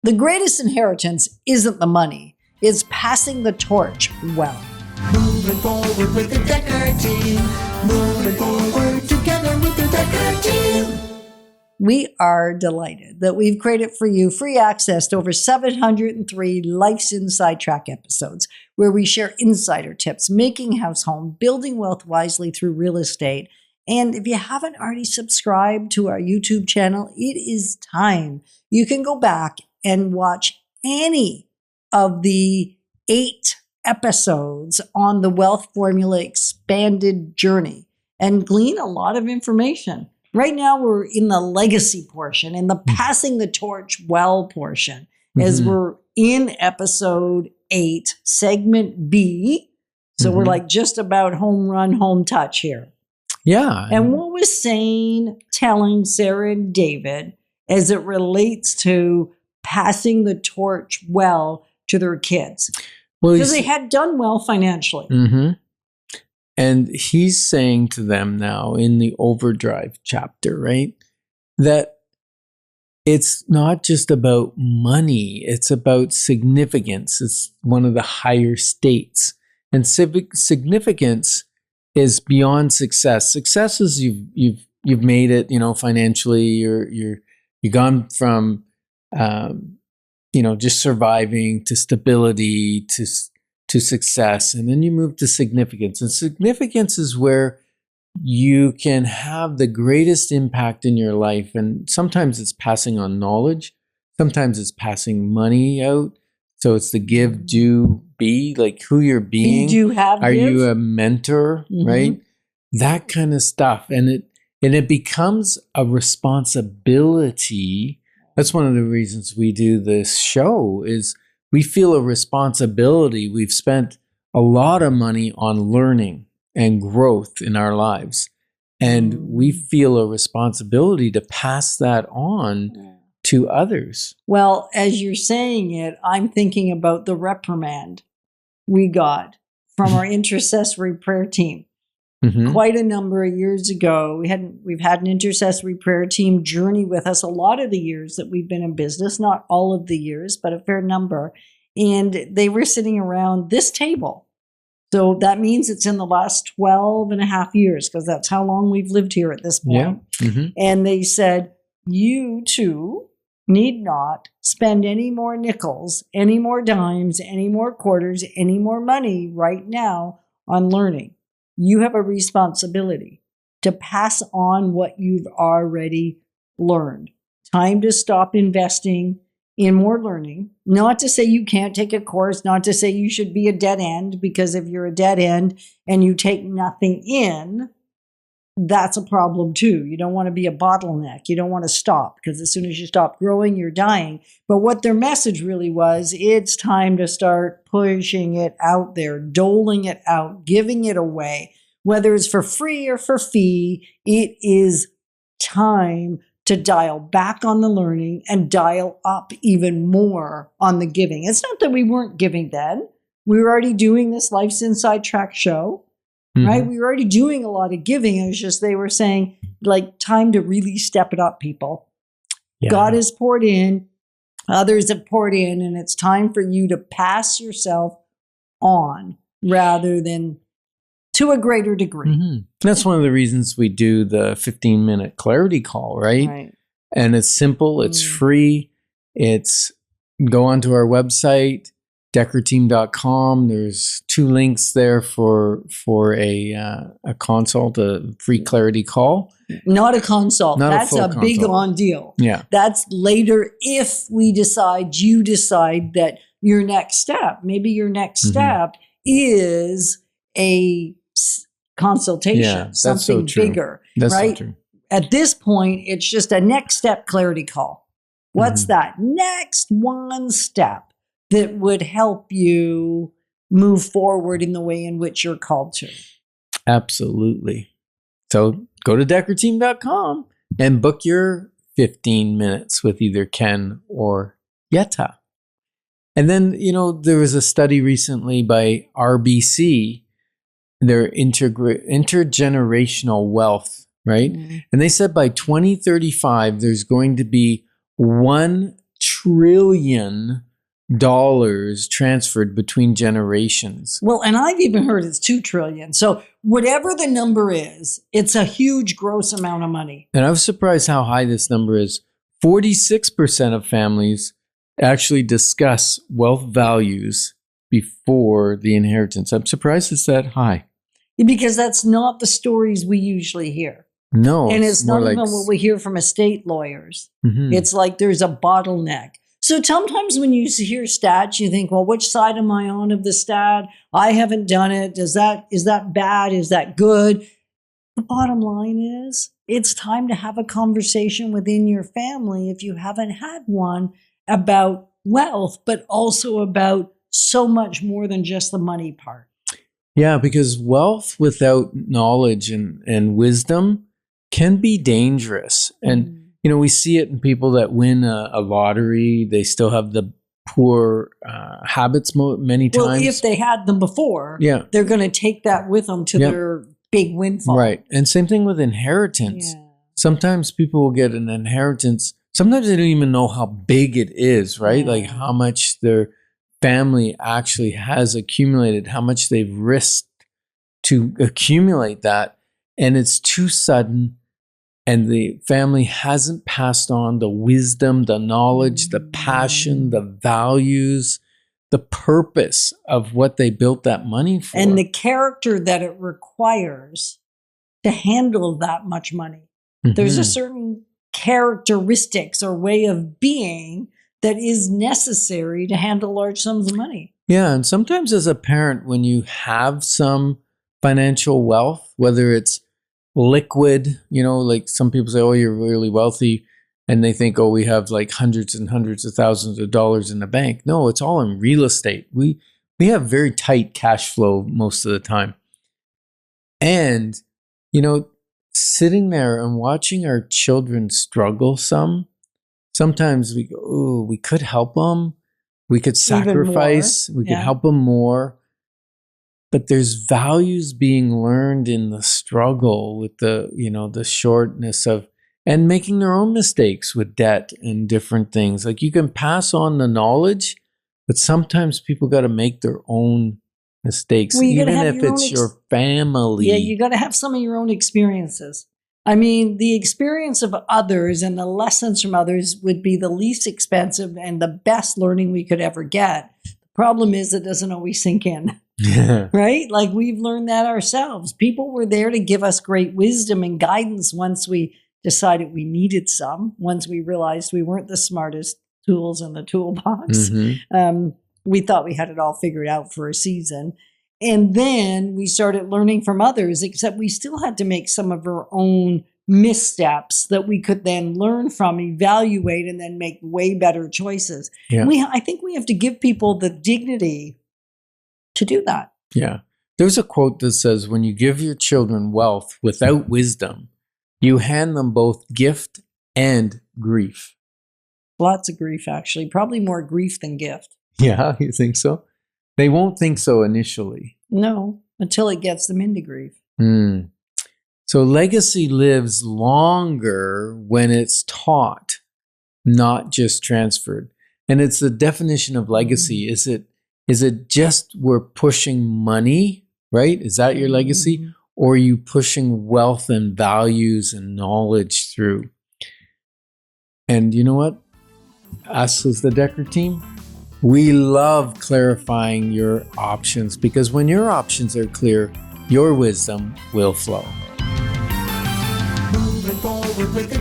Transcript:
The greatest inheritance isn't the money, it's passing the torch well. Moving forward with the Dekker team. Moving forward together with the Dekker team. We are delighted that we've created for you free access to over 703 Life's Inside Track episodes, where we share insider tips, making house home, building wealth wisely through real estate. And if you haven't already subscribed to our YouTube channel, it is time. You can go back and watch any of the 8 episodes on the Wealth Formula Expanded Journey and glean a lot of information. Right now, we're in the legacy portion, in the passing the torch well portion, as we're in episode 8, segment B. So we're like just about home run, home touch here. Yeah. And what was telling Sarah and David as it relates to passing the torch well to their kids? Because they had done well financially. And he's saying to them now in the overdrive chapter, right, that it's not just about money, it's about significance. It's one of the higher states. And significance is beyond success. Success is you've made it, financially. You're gone from just surviving to stability to success, and then you move to significance. And significance is where you can have the greatest impact in your life. And sometimes it's passing on knowledge, sometimes it's passing money out. So it's the give, do, be, like who you're being. Are you a mentor, right? That kind of stuff. And it becomes a responsibility. That's one of the reasons we do this show is we feel a responsibility. We've spent a lot of money on learning and growth in our lives. And we feel a responsibility to pass that on to others. Well, as you're saying it, I'm thinking about the reprimand we got from our intercessory prayer team. Quite a number of years ago, we've had an intercessory prayer team journey with us a lot of the years that we've been in business, not all of the years, but a fair number. And they were sitting around this table. So that means it's in the last 12 and a half years, because that's how long we've lived here at this point. And they said, you two need not spend any more nickels, any more dimes, any more quarters, any more money right now on learning. You have a responsibility to pass on what you've already learned. Time to stop investing in more learning. Not to say you can't take a course, not to say you should be a dead end, because if you're a dead end and you take nothing in, that's a problem too. You don't want to be a bottleneck. You don't want to stop, because as soon as you stop growing, you're dying. But what their message really was, it's time to start pushing it out there, doling it out, giving it away, whether it's for free or for fee. It is time to dial back on the learning and dial up even more on the giving. It's not that we weren't giving then. We were already doing this Life's Inside Track show. Right? We were already doing a lot of giving. It was just, they were saying, like, time to really step it up, people. God has poured in, others have poured in, and it's time for you to pass yourself on rather than to a greater degree. That's one of the reasons we do the 15-minute clarity call, right? And it's simple, it's free. It's go onto our website, dekkerteam.com. There's 2 links there for a consult, a free clarity call. Not a consult. That's a big on deal. Yeah. That's later if you decide that your next step, maybe your next step is a consultation, something bigger, that's right? So true. At this point, it's just a next step clarity call. What's that next one step that would help you move forward in the way in which you're called to? Absolutely. So go to dekkerteam.com and book your 15 minutes with either Ken or Yetta. And then, there was a study recently by RBC, their intergenerational wealth, right? And they said by 2035, there's going to be $1 trillion trillion transferred between generations. Well, and I've even heard it's 2 trillion. So whatever the number is, it's a huge gross amount of money. And I was surprised how high this number is. 46% of families actually discuss wealth values before the inheritance. I'm surprised it's that high. Because that's not the stories we usually hear. No. And it's not more even like what we hear from estate lawyers. Mhm. It's like there's a bottleneck. So sometimes when you hear stats, you think, well, which side am I on of the stat? I haven't done it. Is that bad? Is that good? The bottom line is it's time to have a conversation within your family, if you haven't had one, about wealth, but also about so much more than just the money part. Yeah, because wealth without knowledge and wisdom can be dangerous. And you know, we see it in people that win a lottery. They still have the poor habits many times. Well, if they had them before, they're going to take that with them to their big windfall. Right. And same thing with inheritance. Yeah. Sometimes people will get an inheritance. Sometimes they don't even know how big it is, right? Yeah. Like how much their family actually has accumulated, how much they've risked to accumulate that. And it's too sudden. And the family hasn't passed on the wisdom, the knowledge, the passion, the values, the purpose of what they built that money for. And the character that it requires to handle that much money. There's a certain characteristics or way of being that is necessary to handle large sums of money. Yeah, and sometimes as a parent, when you have some financial wealth, whether it's liquid, you know, like some people say, oh, you're really wealthy, and they think, oh, we have like hundreds and hundreds of thousands of dollars in the bank. No, it's all in real estate. We have very tight cash flow most of the time. And, you know, sitting there and watching our children struggle sometimes we go, oh, we could help them. We could sacrifice. We could help them more. But there's values being learned in the struggle with the, you know, the shortness of, and making their own mistakes with debt and different things. Like you can pass on the knowledge, but sometimes people got to make their own mistakes, well, even if it's your family. Yeah, you got to have some of your own experiences. I mean, the experience of others and the lessons from others would be the least expensive and the best learning we could ever get. The problem is it doesn't always sink in. Right? Like we've learned that ourselves. People were there to give us great wisdom and guidance once we decided we needed some, once we realized we weren't the smartest tools in the toolbox. We thought we had it all figured out for a season. And then we started learning from others, except we still had to make some of our own missteps that we could then learn from, evaluate, and then make way better choices. Yeah. I think we have to give people the dignity to do that. Yeah. There's a quote that says, when you give your children wealth without wisdom, you hand them both gift and grief. Lots of grief, actually. Probably more grief than gift. Yeah, you think so? They won't think so initially. No, until it gets them into grief. So legacy lives longer when it's taught, not just transferred. And it's the definition of legacy. Is it just we're pushing money, right? Is that your legacy? Or are you pushing wealth and values and knowledge through? And you know what? Us as the Dekker team, we love clarifying your options, because when your options are clear, your wisdom will flow. Moving forward with the